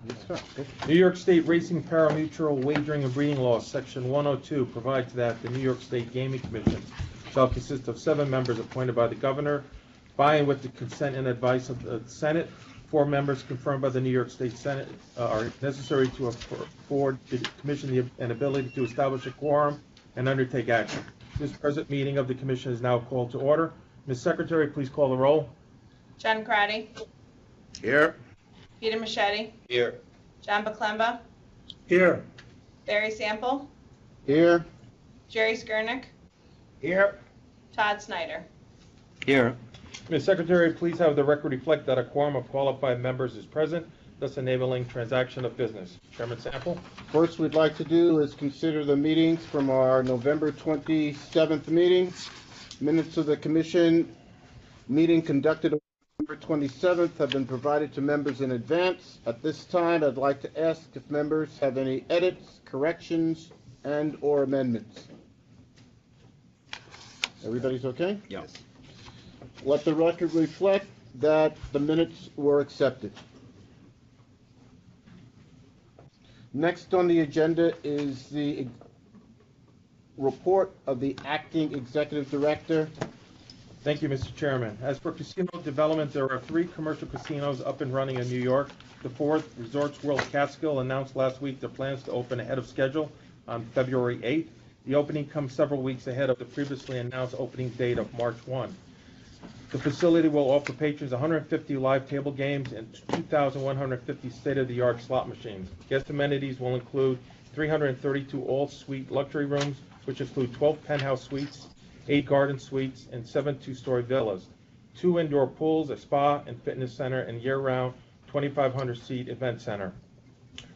Yes, sir. Good. New York State Racing Parimutuel Wagering and Breeding Law, Section 102, provides that the New York State Gaming Commission shall consist of 7 members appointed by the governor, by and with the consent and advice of the Senate. 4 members confirmed by the New York State Senate are necessary to afford the commission an ability to establish a quorum and undertake action. This present meeting of the commission is now called to order. Ms. Secretary, please call the roll. John Crotty, Here. Peter Machete, Here. John Baklemba, Here. Barry Sample, Here. Jerry Skirnick, Here. Todd Snyder. Here. Ms. Secretary, please have the record reflect that a quorum of qualified members is present, thus enabling transaction of business. Chairman Sample. First, we'd like to do is consider the meetings from our November 27th meeting. Minutes of the commission meeting conducted on November 27th have been provided to members in advance. At this time, I'd like to ask if members have any edits, corrections, and/or amendments. Everybody's okay? Yes. Let the record reflect that the minutes were accepted. Next on the agenda is the report of the acting executive director. Thank you, Mr. Chairman. As for casino development, there are 3 commercial casinos up and running in New York. The 4th, Resorts World Catskill, announced last week their plans to open ahead of schedule on February 8th. The opening comes several weeks ahead of the previously announced opening date of March 1. The facility will offer patrons 150 live table games and 2,150 state-of-the-art slot machines. Guest amenities will include 332 all-suite luxury rooms, which include 12 penthouse suites, 8 garden suites, and 7 two-story villas, 2 indoor pools, a spa and fitness center, and year-round 2,500-seat event center.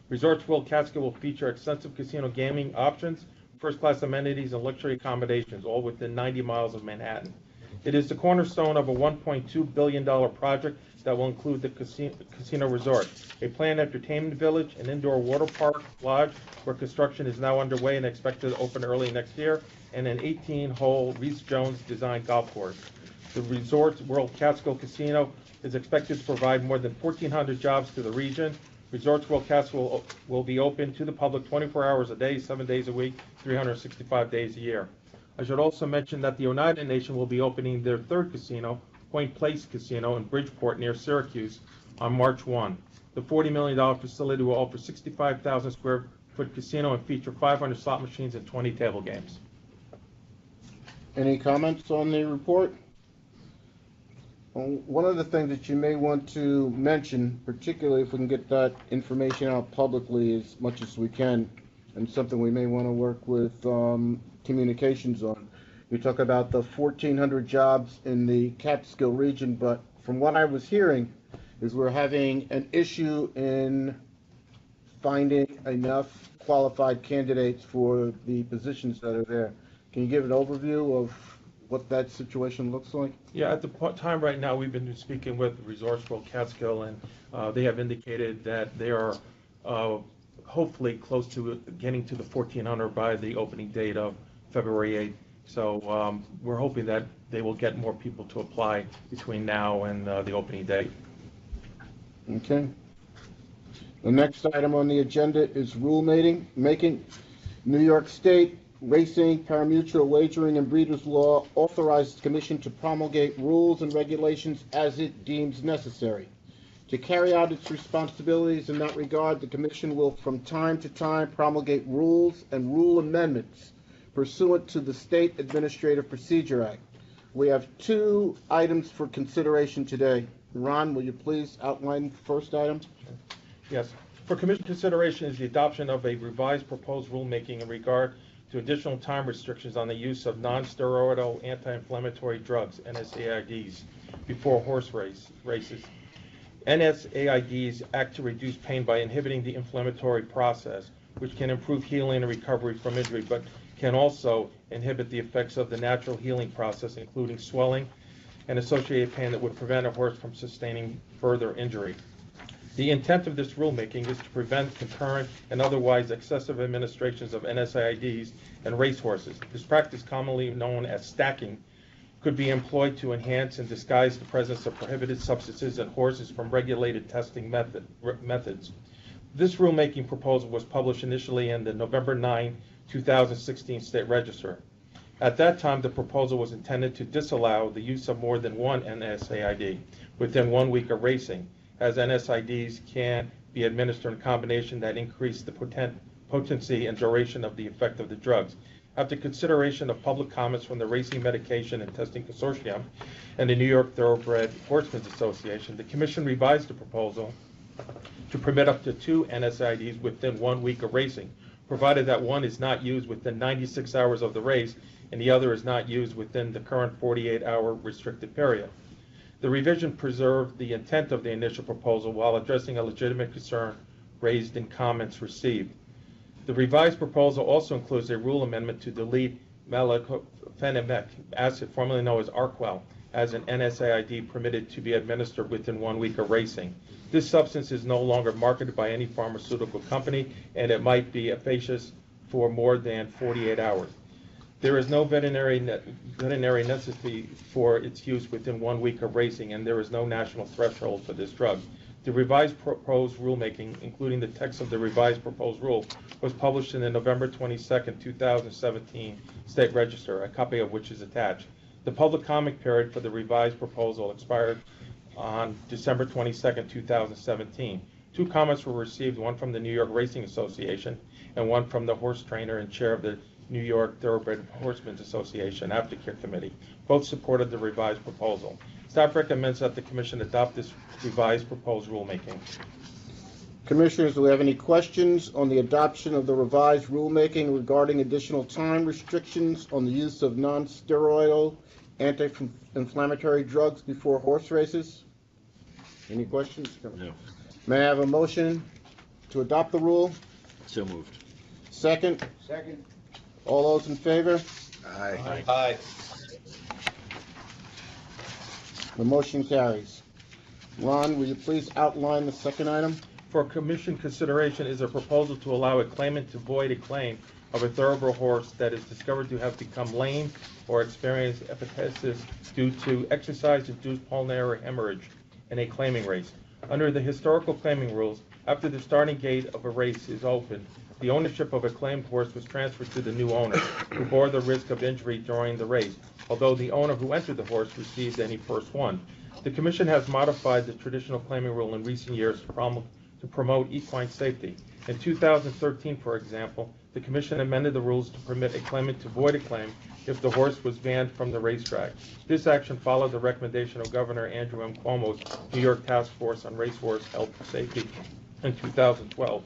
Resorts World Catskill will feature extensive casino gaming options, first-class amenities, and luxury accommodations, all within 90 miles of Manhattan. It is the cornerstone of a $1.2 billion project that will include the casino resort, a planned entertainment village, an indoor water park lodge where construction is now underway and expected to open early next year, and an 18-hole Rees-Jones designed golf course. The Resorts World Catskill Casino is expected to provide more than 1,400 jobs to the region. Resorts World Catskill will be open to the public 24 hours a day, 7 days a week, 365 days a year. I should also mention that the Oneida Nation will be opening their 3rd casino, Point Place Casino in Bridgeport near Syracuse, on March 1. The $40 million facility will offer 65,000 square foot casino and feature 500 slot machines and 20 table games. Any comments on the report? One of the things that you may want to mention, particularly if we can get that information out publicly as much as we can, and something we may want to work with communications on. You talk about the 1,400 jobs in the Catskill region, but from what I was hearing is we're having an issue in finding enough qualified candidates for the positions that are there. Can you give an overview of what that situation looks like? Yeah, at the time right now, we've been speaking with Resorts World Catskill, and they have indicated that they are hopefully close to getting to the 1,400 by the opening date of February 8th. So we're hoping that they will get more people to apply between now and the opening date. Okay. The next item on the agenda is rulemaking. New York State Racing, Parimutuel Wagering, and Breeders' Law authorizes the Commission to promulgate rules and regulations as it deems necessary. To carry out its responsibilities in that regard, the Commission will from time to time promulgate rules and rule amendments pursuant to the State Administrative Procedure Act. We have 2 items for consideration today. Ron, will you please outline the first item? Yes. For Commission consideration is the adoption of a revised proposed rulemaking in regard to additional time restrictions on the use of non-steroidal anti-inflammatory drugs, NSAIDs, before horse races. NSAIDs act to reduce pain by inhibiting the inflammatory process, which can improve healing and recovery from injury, but can also inhibit the effects of the natural healing process, including swelling and associated pain that would prevent a horse from sustaining further injury. The intent of this rulemaking is to prevent concurrent and otherwise excessive administrations of NSAIDs and racehorses. This practice, commonly known as stacking, could be employed to enhance and disguise the presence of prohibited substances in horses from regulated testing methods. This rulemaking proposal was published initially in the November 9, 2016 State Register. At that time, the proposal was intended to disallow the use of more than one NSAID within 1 week of racing, as NSAIDs can be administered in combination that increase the potency and duration of the effect of the drugs. After consideration of public comments from the Racing Medication and Testing Consortium and the New York Thoroughbred Horsemen's Association, the Commission revised the proposal to permit up to 2 NSAIDs within 1 week of racing, provided that one is not used within 96 hours of the race and the other is not used within the current 48-hour restricted period. The revision preserved the intent of the initial proposal while addressing a legitimate concern raised in comments received. The revised proposal also includes a rule amendment to delete melicofenamic acid, formerly known as Arquel, as an NSAID permitted to be administered within 1 week of racing. This substance is no longer marketed by any pharmaceutical company, and it might be efficacious for more than 48 hours. There is no veterinary necessity for its use within 1 week of racing, and there is no national threshold for this drug. The revised proposed rulemaking, including the text of the revised proposed rule, was published in the November 22, 2017 State Register, a copy of which is attached. The public comment period for the revised proposal expired on December 22, 2017. 2 comments were received, one from the New York Racing Association and one from the horse trainer and chair of the New York Thoroughbred Horsemen's Association Aftercare Committee. Both supported the revised proposal. Staff recommends that the Commission adopt this revised proposed rulemaking. Commissioners, do we have any questions on the adoption of the revised rulemaking regarding additional time restrictions on the use of non-steroidal anti-inflammatory drugs before horse races? Any questions? No. May I have a motion to adopt the rule? So moved. Second? Second. All those in favor? Aye. Aye. The motion carries. Ron, will you please outline the second item? For Commission consideration is a proposal to allow a claimant to void a claim of a thoroughbred horse that is discovered to have become lame or experienced epilepsy due to exercise-induced pulmonary hemorrhage in a claiming race. Under the historical claiming rules, after the starting gate of a race is opened, the ownership of a claimed horse was transferred to the new owner, who bore the risk of injury during the race, although the owner who entered the horse received any first one. The Commission has modified the traditional claiming rule in recent years to promote equine safety. In 2013, for example, the Commission amended the rules to permit a claimant to void a claim if the horse was banned from the racetrack. This action followed the recommendation of Governor Andrew M. Cuomo's New York Task Force on Racehorse Health and Safety in 2012.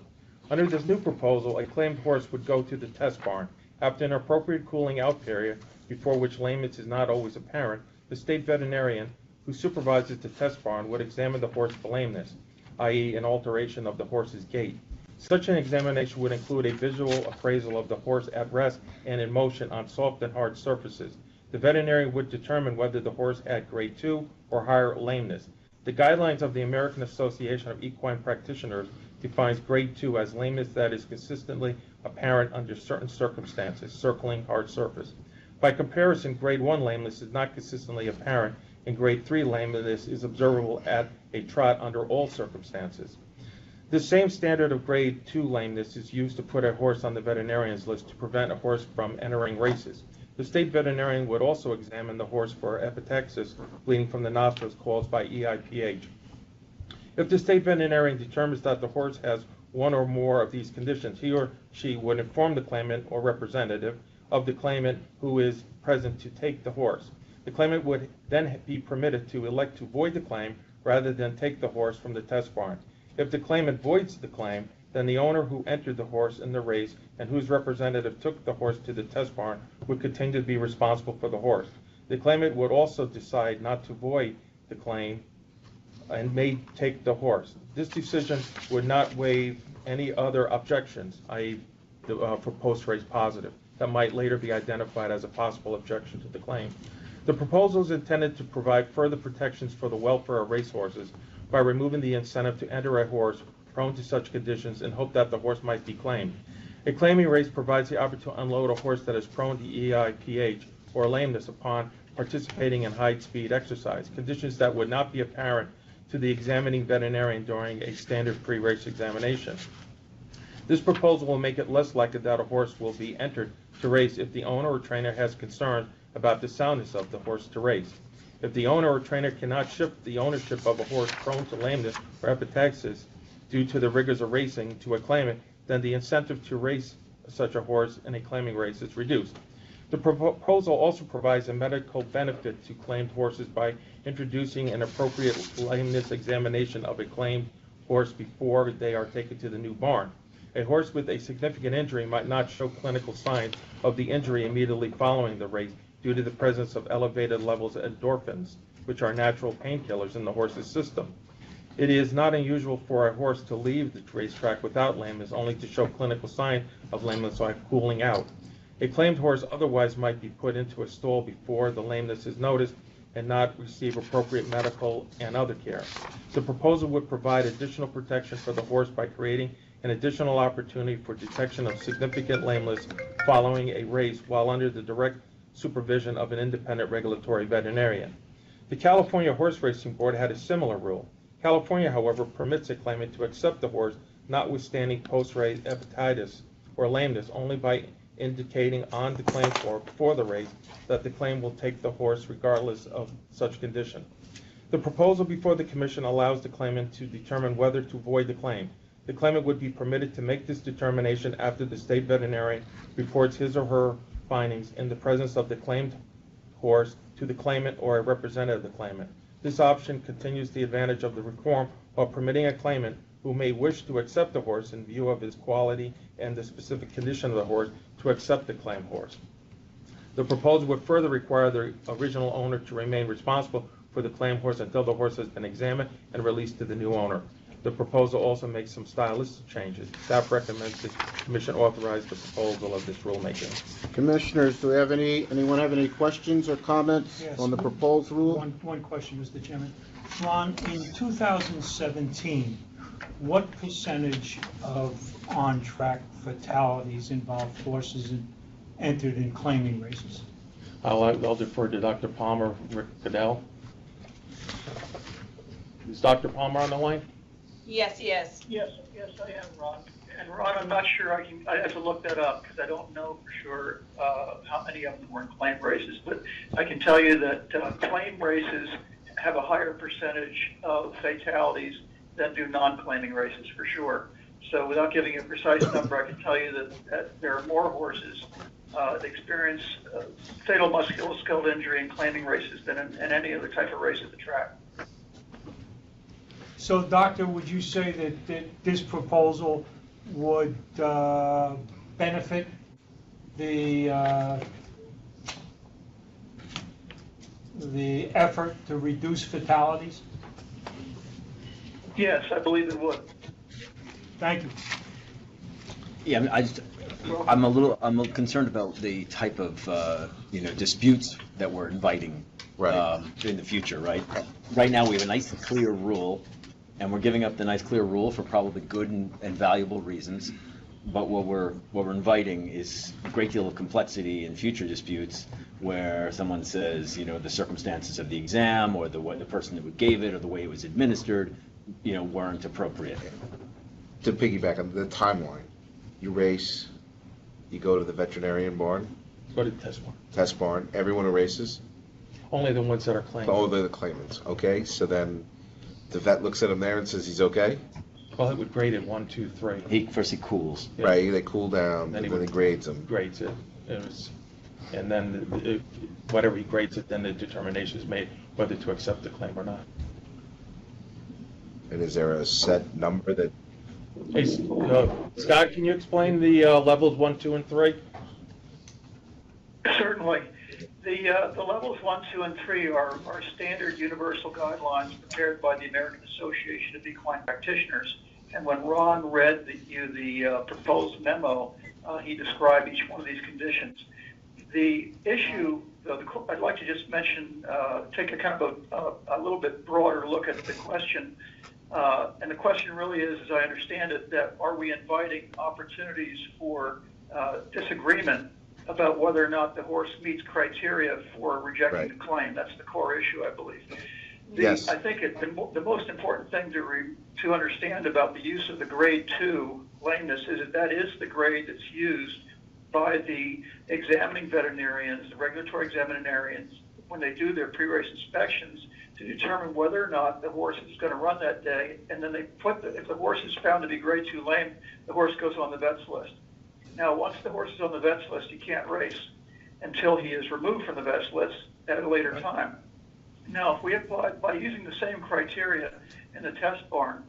Under this new proposal, a claimed horse would go to the test barn. After an appropriate cooling out period, before which lameness is not always apparent, the state veterinarian who supervises the test barn would examine the horse for lameness, i.e. an alteration of the horse's gait. Such an examination would include a visual appraisal of the horse at rest and in motion on soft and hard surfaces. The veterinarian would determine whether the horse had grade 2 or higher lameness. The guidelines of the American Association of Equine Practitioners defines grade 2 as lameness that is consistently apparent under certain circumstances, circling hard surface. By comparison, grade 1 lameness is not consistently apparent, and grade 3 lameness is observable at a trot under all circumstances. This same standard of grade 2 lameness is used to put a horse on the veterinarian's list to prevent a horse from entering races. The state veterinarian would also examine the horse for epilepsy, bleeding from the nostrils caused by EIPH. If the state veterinarian determines that the horse has one or more of these conditions, he or she would inform the claimant or representative of the claimant who is present to take the horse. The claimant would then be permitted to elect to void the claim rather than take the horse from the test barn. If the claimant voids the claim, then the owner who entered the horse in the race and whose representative took the horse to the test barn would continue to be responsible for the horse. The claimant would also decide not to void the claim and may take the horse. This decision would not waive any other objections, i.e. for post-race positive, that might later be identified as a possible objection to the claim. The proposal is intended to provide further protections for the welfare of racehorses by removing the incentive to enter a horse prone to such conditions and hope that the horse might be claimed. A claiming race provides the opportunity to unload a horse that is prone to EIPH or lameness upon participating in high-speed exercise, conditions that would not be apparent to the examining veterinarian during a standard pre-race examination. This proposal will make it less likely that a horse will be entered to race if the owner or trainer has concerns about the soundness of the horse to race. If the owner or trainer cannot shift the ownership of a horse prone to lameness or epistaxis due to the rigors of racing to a claimant, then the incentive to race such a horse in a claiming race is reduced. The proposal also provides a medical benefit to claimed horses by introducing an appropriate lameness examination of a claimed horse before they are taken to the new barn. A horse with a significant injury might not show clinical signs of the injury immediately following the race due to the presence of elevated levels of endorphins, which are natural painkillers in the horse's system. It is not unusual for a horse to leave the racetrack without lameness, only to show clinical signs of lameness like cooling out. A claimed horse otherwise might be put into a stall before the lameness is noticed and not receive appropriate medical and other care. The proposal would provide additional protection for the horse by creating an additional opportunity for detection of significant lameness following a race while under the direct supervision of an independent regulatory veterinarian. The California Horse Racing Board had a similar rule. California, however, permits a claimant to accept the horse notwithstanding post-race hepatitis or lameness only by indicating on the claim form before the race that the claim will take the horse regardless of such condition. The proposal before the Commission allows the claimant to determine whether to void the claim. The claimant would be permitted to make this determination after the state veterinarian reports his or her findings in the presence of the claimed horse to the claimant or a representative of the claimant. This option continues the advantage of the reform while permitting a claimant who may wish to accept the horse in view of his quality and the specific condition of the horse to accept the claimed horse. The proposal would further require the original owner to remain responsible for the claimed horse until the horse has been examined and released to the new owner. The proposal also makes some stylistic changes. Staff recommends the Commission authorize the proposal of this rulemaking. Commissioners, do we have anyone have any questions or comments Yes. on the proposed rule? One question, Mr. Chairman. Ron, in 2017, what percentage of on-track fatalities involved horses entered in claiming races? I'll defer to Dr. Palmer, Rick Goodell. Is Dr. Palmer on the line? Yes, he is. Yes, I am, Ron. And Ron, I'm not sure I have to look that up because I don't know for sure how many of them were in claim races. But I can tell you that claim races have a higher percentage of fatalities than do non-claiming races for sure. So without giving a precise number, I can tell you that there are more horses that experience fatal musculoskeletal injury in claiming races than in any other type of race at the track. So, Doctor, would you say that this proposal would benefit the effort to reduce fatalities? Yes, I believe it would. Thank you. Yeah, I'm a little concerned about the type of disputes that we're inviting in the future, right? Right now we have a nice and clear rule, and we're giving up the nice clear rule for probably good and valuable reasons. But what we're inviting is a great deal of complexity in future disputes where someone says, the circumstances of the exam or the person who gave it or the way it was administered, weren't appropriate. To piggyback on the timeline, you race, you go to the veterinarian barn, Go to the test barn, everyone who races, only the ones that are claimed. oh, they're the claimants, okay? So then the vet looks at him there and says he's okay, Well, it would grade it 1, 2, 3. First he cools. Yeah. right? They cool down, Then and he then would- he grades him. Grades it. And then whatever he grades it, then the determination is made whether to accept the claim or not. And is there a set number that, Hey, Scott, can you explain the levels 1, 2, and 3? Certainly. The levels 1, 2, and 3 are standard universal guidelines prepared by the American Association of Equine Practitioners. And when Ron read the proposed memo, he described each one of these conditions. The issue, I'd like to just mention, take a kind of a little bit broader look at the question. And the question really is, as I understand it, that are we inviting opportunities for disagreement about whether or not the horse meets criteria for rejecting Right. the claim? That's the core issue, I believe. Yes. I think the most important thing to understand about the use of the grade 2 lameness is that is the grade that's used by the examining veterinarians, the regulatory examinarians, when they do their pre-race inspections to determine whether or not the horse is going to run that day. And then they if the horse is found to be grade 2 lame, the horse goes on the vet's list. Now, once the horse is on the vet's list, he can't race until he is removed from the vet's list at a later time. Now, if we apply, by using the same criteria in the test barn,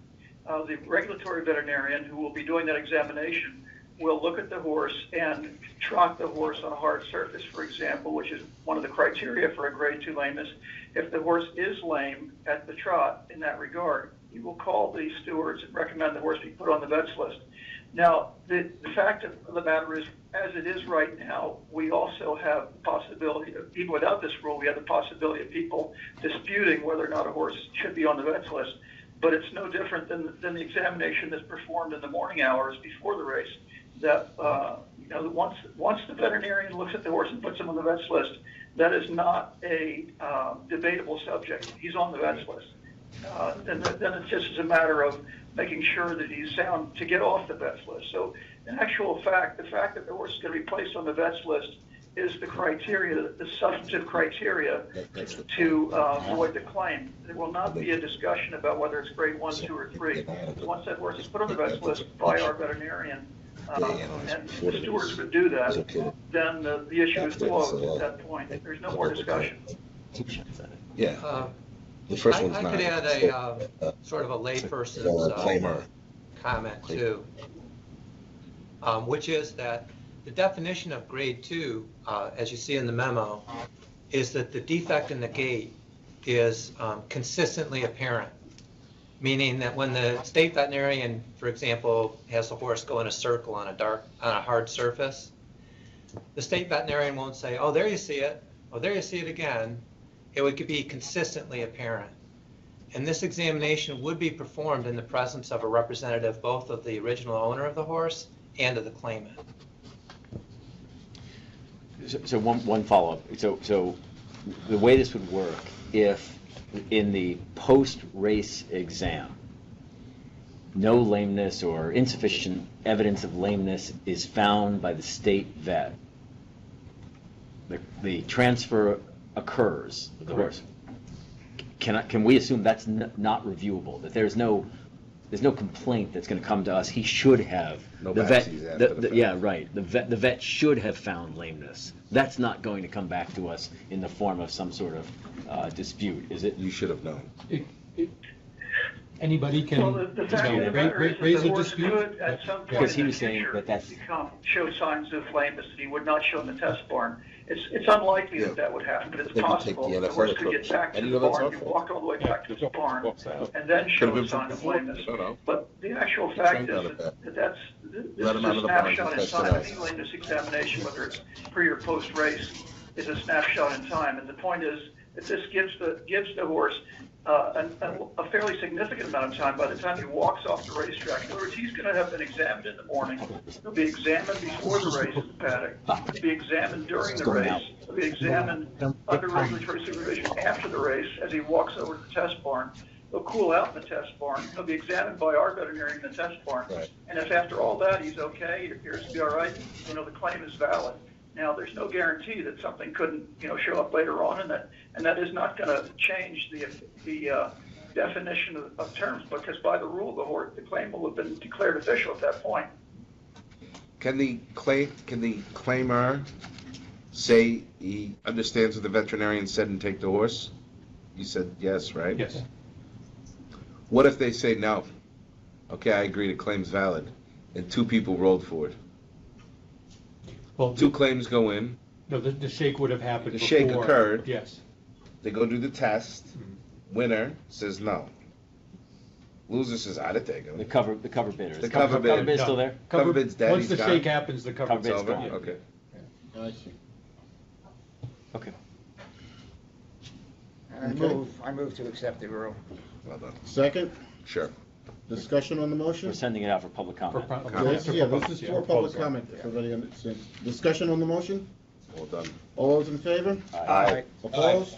the regulatory veterinarian who will be doing that examination will look at the horse and trot the horse on a hard surface, for example, which is one of the criteria for a grade 2 lameness. If the horse is lame at the trot in that regard, he will call the stewards and recommend the horse be put on the vet's list. Now, the fact of the matter is, as it is right now, we also have the possibility of, even without this rule, we have the possibility of people disputing whether or not a horse should be on the vet's list. But it's no different than the examination that's performed in the morning hours before the race. That once the veterinarian looks at the horse and puts him on the vet's list, that is not a debatable subject. He's on the vet's list. Then it just is a matter of making sure that he's sound to get off the vet's list. So in actual fact, the fact that the horse is going to be placed on the vet's list is the criteria, the substantive criteria to avoid the claim. There will not be a discussion about whether it's grade 1, 2, or 3. Once that horse is put on the vet's list by our veterinarian, and the stewards would do that, then the issue is closed at that point. There's no more discussion. Yeah. The first one's I not. could add a sort of a layperson's comment too, which is that the definition of grade 2, as you see in the memo, is that the defect in the gait is consistently apparent, meaning that when the state veterinarian, for example, has the horse go in a circle on a hard surface, the state veterinarian won't say, "Oh, there you see it. Oh, there you see it again." It would be consistently apparent. And this examination would be performed in the presence of a representative both of the original owner of the horse and of the claimant. So one follow-up. So the way this would work, if in the post-race exam, no lameness or insufficient evidence of lameness is found by the state vet, the transfer occurs of the horse. Can we assume that's not reviewable? That there's no complaint that's going to come to us. He should have No the vet. biopsies after the fact. Yeah, right. The vet should have found lameness. That's not going to come back to us in the form of some sort of dispute, is it? You should have known. Anybody can, Well, the fact of the matter is that raise the a horse dispute. could, at some point Because he in the was saying future, that that's- show signs of lameness that he would not show in the test barn. It's unlikely that would happen, but it's Then you take possible. the The NFL horse could get approach. back to And the you know that's barn, our you fault. walk all the way back to the barn, and then Could show have a been sign from of before. lameness. I don't know. But the actual He fact trained is out of that. that this Let him is out a of the barn and snapshot in test it time. out. Any lameness examination, whether it's pre or post race, is a snapshot in time. And the point is that this gives the horse a fairly significant amount of time by the time he walks off the racetrack. In other words, he's going to have been examined in the morning. He'll be examined before the race in the paddock. He'll be examined during the race. He'll be examined under regulatory supervision after the race as he walks over to the test barn. He'll cool out in the test barn. He'll be examined by our veterinarian in the test barn. Right. And if after all that he's okay, he appears to be all right, the claim is valid. Now, there's no guarantee that something couldn't, show up later on, and that is not going to change the definition of terms, because by the rule, the claim will have been declared official at that point. Can the claimer say he understands what the veterinarian said and take the horse? You said yes, right? Yes. What if they say no? Okay, I agree, the claim's valid, and two people rolled for it. Well, Two claims go in, no, the shake would have happened The before. shake occurred. Yes. they go do the test, winner says no. Loser says, I'd have taken The it. cover bidder. The cover bid. Cover bid's still there? Cover bid's dead, Once he's the gone. shake happens, the cover Cover It's bid's over? gone. Okay. I see. Okay. I move to accept the rule. Well done. Second, Sure. discussion on the motion? We're sending it out for public comment. This is for public comment, if everybody understands. Discussion on the motion? Well done. All those in favor? Aye. Opposed?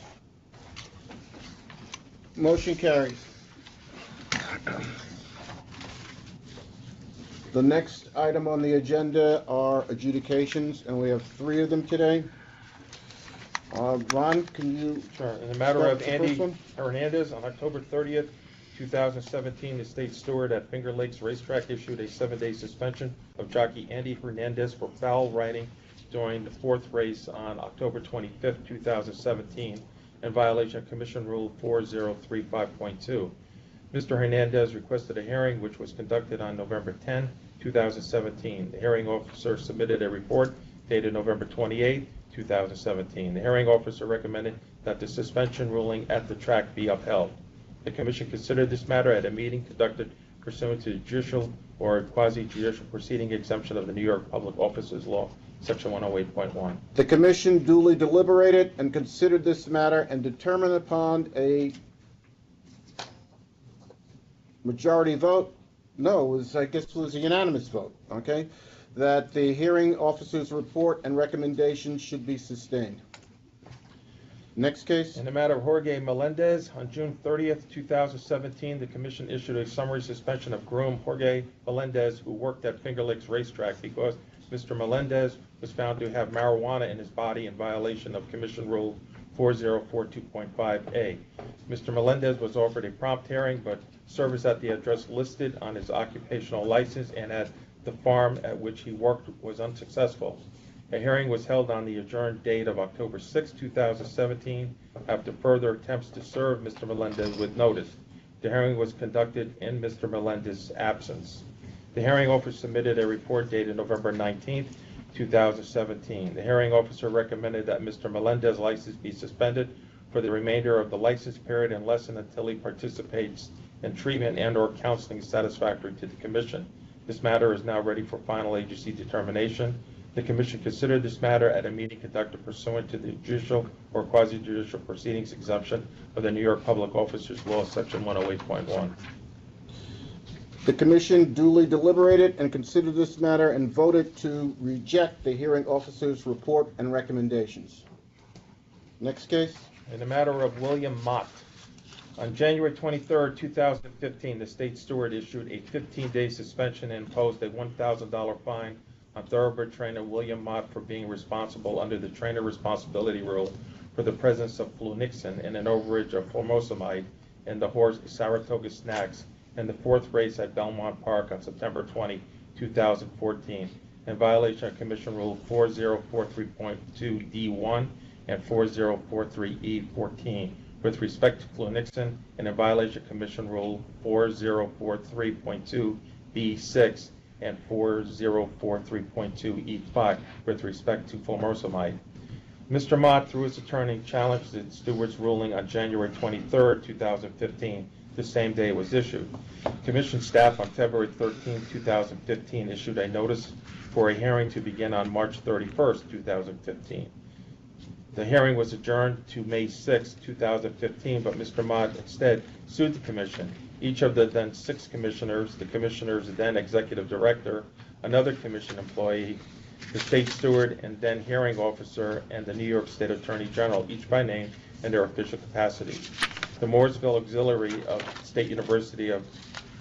Motion carries. The next item on the agenda are adjudications, and we have 3 of them today. Ron, can you? Sure. In the matter start of with the Andy first one? Hernandez, on October 30th, 2017, the state steward at Finger Lakes Racetrack issued a 7-day suspension of jockey Andy Hernandez for foul riding during the 4th race on October 25th, 2017, in violation of Commission Rule 4035.2. Mr. Hernandez requested a hearing, which was conducted on November 10, 2017. The hearing officer submitted a report dated November 28, 2017. The hearing officer recommended that the suspension ruling at the track be upheld. The Commission considered this matter at a meeting conducted pursuant to judicial or quasi-judicial proceeding exemption of the New York Public Officers Law, Section 108.1. The Commission duly deliberated and considered this matter and determined upon a majority vote, no, I guess it was a unanimous vote, okay, that the hearing officer's report and recommendations should be sustained. Next case. In the matter of Jorge Melendez, on June 30th, 2017, the Commission issued a summary suspension of groom Jorge Melendez, who worked at Finger Lakes Racetrack, because Mr. Melendez was found to have marijuana in his body in violation of Commission Rule 4042.5A. Mr. Melendez was offered a prompt hearing, but service at the address listed on his occupational license and at the farm at which he worked was unsuccessful. A hearing was held on the adjourned date of October 6, 2017, after further attempts to serve Mr. Melendez with notice. The hearing was conducted in Mr. Melendez's absence. The hearing officer submitted a report dated November 19, 2017. The hearing officer recommended that Mr. Melendez's license be suspended for the remainder of the license period unless and until he participates in treatment and/or counseling satisfactory to the Commission. This matter is now ready for final agency determination. The Commission considered this matter at a meeting conducted pursuant to the judicial or quasi-judicial proceedings exemption of the New York Public Officers Law, Section 108.1. The Commission duly deliberated and considered this matter and voted to reject the hearing officer's report and recommendations. Next case. In the matter of William Mott, on January 23, 2015, the state steward issued a 15-day suspension and imposed a $1,000 fine on thoroughbred trainer William Mott for being responsible under the trainer responsibility rule for the presence of flunixin in an overage of formosamide in the horse Saratoga Snacks in the 4th race at Belmont Park on September 20, 2014, in violation of Commission Rule 4043.2D1 and 4043E14 with respect to flunixin, and in violation of Commission Rule 4043.2B6 and 4043.2E5 with respect to formosamide. Mr. Mott, through his attorney, challenged the steward's ruling on January 23, 2015, the same day it was issued. Commission staff on February 13, 2015 issued a notice for a hearing to begin on March 31, 2015. The hearing was adjourned to May 6, 2015, but Mr. Mott instead sued the Commission. Each of the then 6 commissioners, the Commissioner's then Executive Director, another Commission employee, the State Steward and then Hearing Officer, and the New York State Attorney General, each by name in their official capacities. The Mooresville Auxiliary of State University of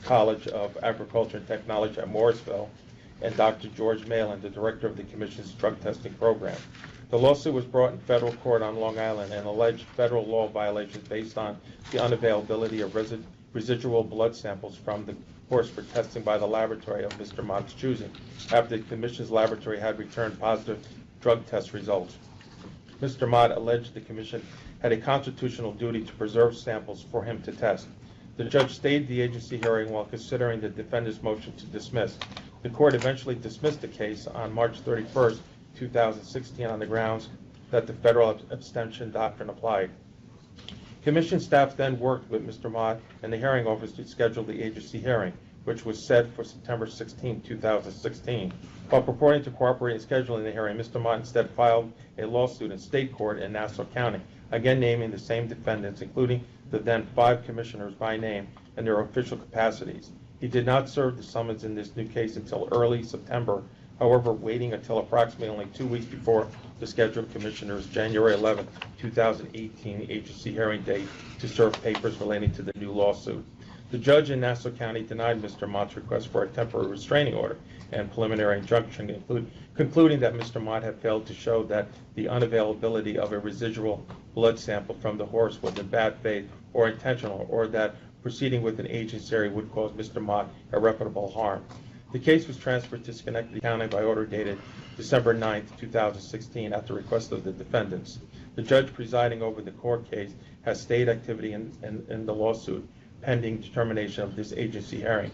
College of Agriculture and Technology at Mooresville, and Dr. George Malin, the Director of the Commission's drug testing program. The lawsuit was brought in federal court on Long Island and alleged federal law violations based on the unavailability of residual blood samples from the horse for testing by the laboratory of Mr. Mott's choosing, after the Commission's laboratory had returned positive drug test results. Mr. Mott alleged the Commission had a constitutional duty to preserve samples for him to test. The judge stayed the agency hearing while considering the defendant's motion to dismiss. The court eventually dismissed the case on March 31, 2016 on the grounds that the federal abstention doctrine applied. Commission staff then worked with Mr. Mott and the hearing office to schedule the agency hearing, which was set for September 16, 2016. While purporting to cooperate in scheduling the hearing, Mr. Mott instead filed a lawsuit in state court in Nassau County, again naming the same defendants, including the then 5 commissioners by name in their official capacities. He did not serve the summons in this new case until early September However, waiting until approximately only 2 weeks before the scheduled Commissioner's January 11, 2018 agency hearing date to serve papers relating to the new lawsuit. The judge in Nassau County denied Mr. Mott's request for a temporary restraining order and preliminary injunction, concluding that Mr. Mott had failed to show that the unavailability of a residual blood sample from the horse was in bad faith or intentional, or that proceeding with an agency would cause Mr. Mott irreparable harm. The case was transferred to Schenectady County by order dated December 9, 2016, at the request of the defendants. The judge presiding over the court case has stayed activity in the lawsuit pending determination of this agency hearing.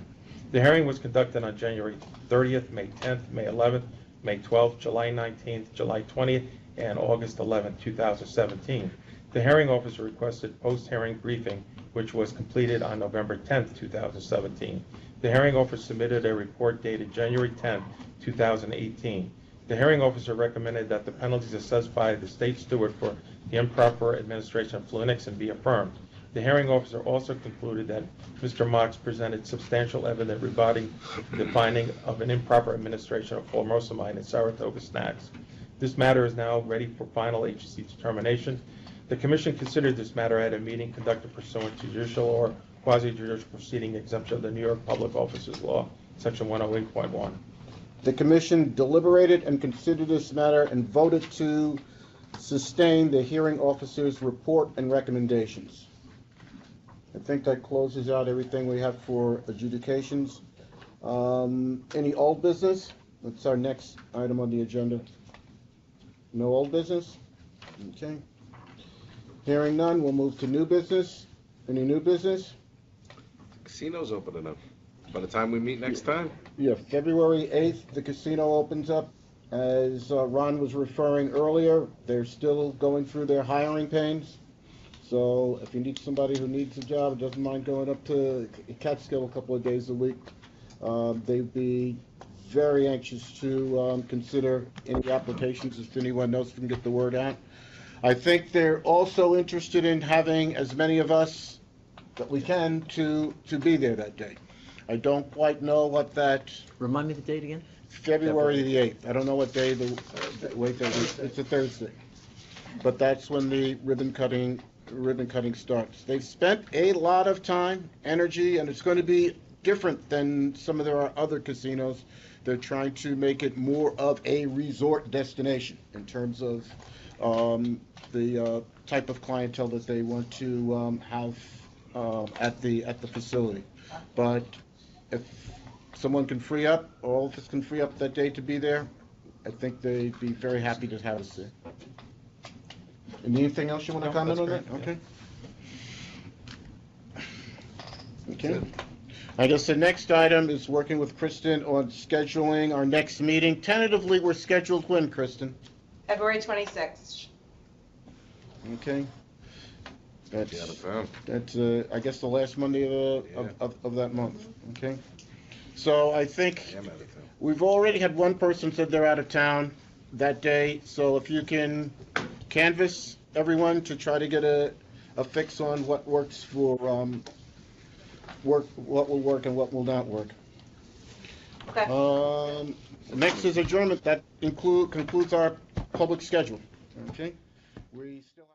The hearing was conducted on January 30th, May 10th, May 11th, May 12th, July 19th, July 20th, and August 11th, 2017. The hearing officer requested post-hearing briefing, which was completed on November 10th, 2017. The hearing officer submitted a report dated January 10th, 2018. The hearing officer recommended that the penalties assessed by the state steward for the improper administration of fluanixin be affirmed. The hearing officer also concluded that Mr. Mox presented substantial evidence rebutting the finding of an improper administration of furosemide in Saratoga snacks. This matter is now ready for final agency determination. The Commission considered this matter at a meeting conducted pursuant to judicial or quasi-judicial proceeding exemption of the New York Public Officers Law, Section 108.1. The Commission deliberated and considered this matter and voted to sustain the hearing officer's report and recommendations. I think that closes out everything we have for adjudications. Any old business? That's our next item on the agenda. No old business? Okay. Hearing none, we'll move to new business. Any new business? Casino's opening up. By the time we meet next time? Yeah, February 8th, the casino opens up. As Ron was referring earlier, they're still going through their hiring pains. So if you need somebody who needs a job, doesn't mind going up to Catskill a couple of days a week, they'd be very anxious to consider any applications if anyone else can get the word out. I think they're also interested in having as many of us that we can to be there that day. I don't quite know what that... Remind me the date again? February the 8th. I don't know what day it's a Thursday. But that's when the ribbon cutting starts. They've spent a lot of time, energy, and it's going to be different than some of their other casinos. They're trying to make it more of a resort destination in terms of the type of clientele that they want to have at the facility. But if someone can free up, or all of us can free up that day to be there, I think they'd be very happy to have us there. Anything else you want to comment on that? Okay. Okay. I guess the next item is working with Kristen on scheduling our next meeting. Tentatively, we're scheduled when, Kristen? February 26th. Okay. That's, Be out of town. that's I guess the last Monday of that month. Okay. So I think I'm out of town. we've already had one person said they're out of town that day. So if you can canvass everyone to try to get a fix on what works for what will work and what will not work. Okay. Next is adjournment. That concludes our public schedule. Okay. We still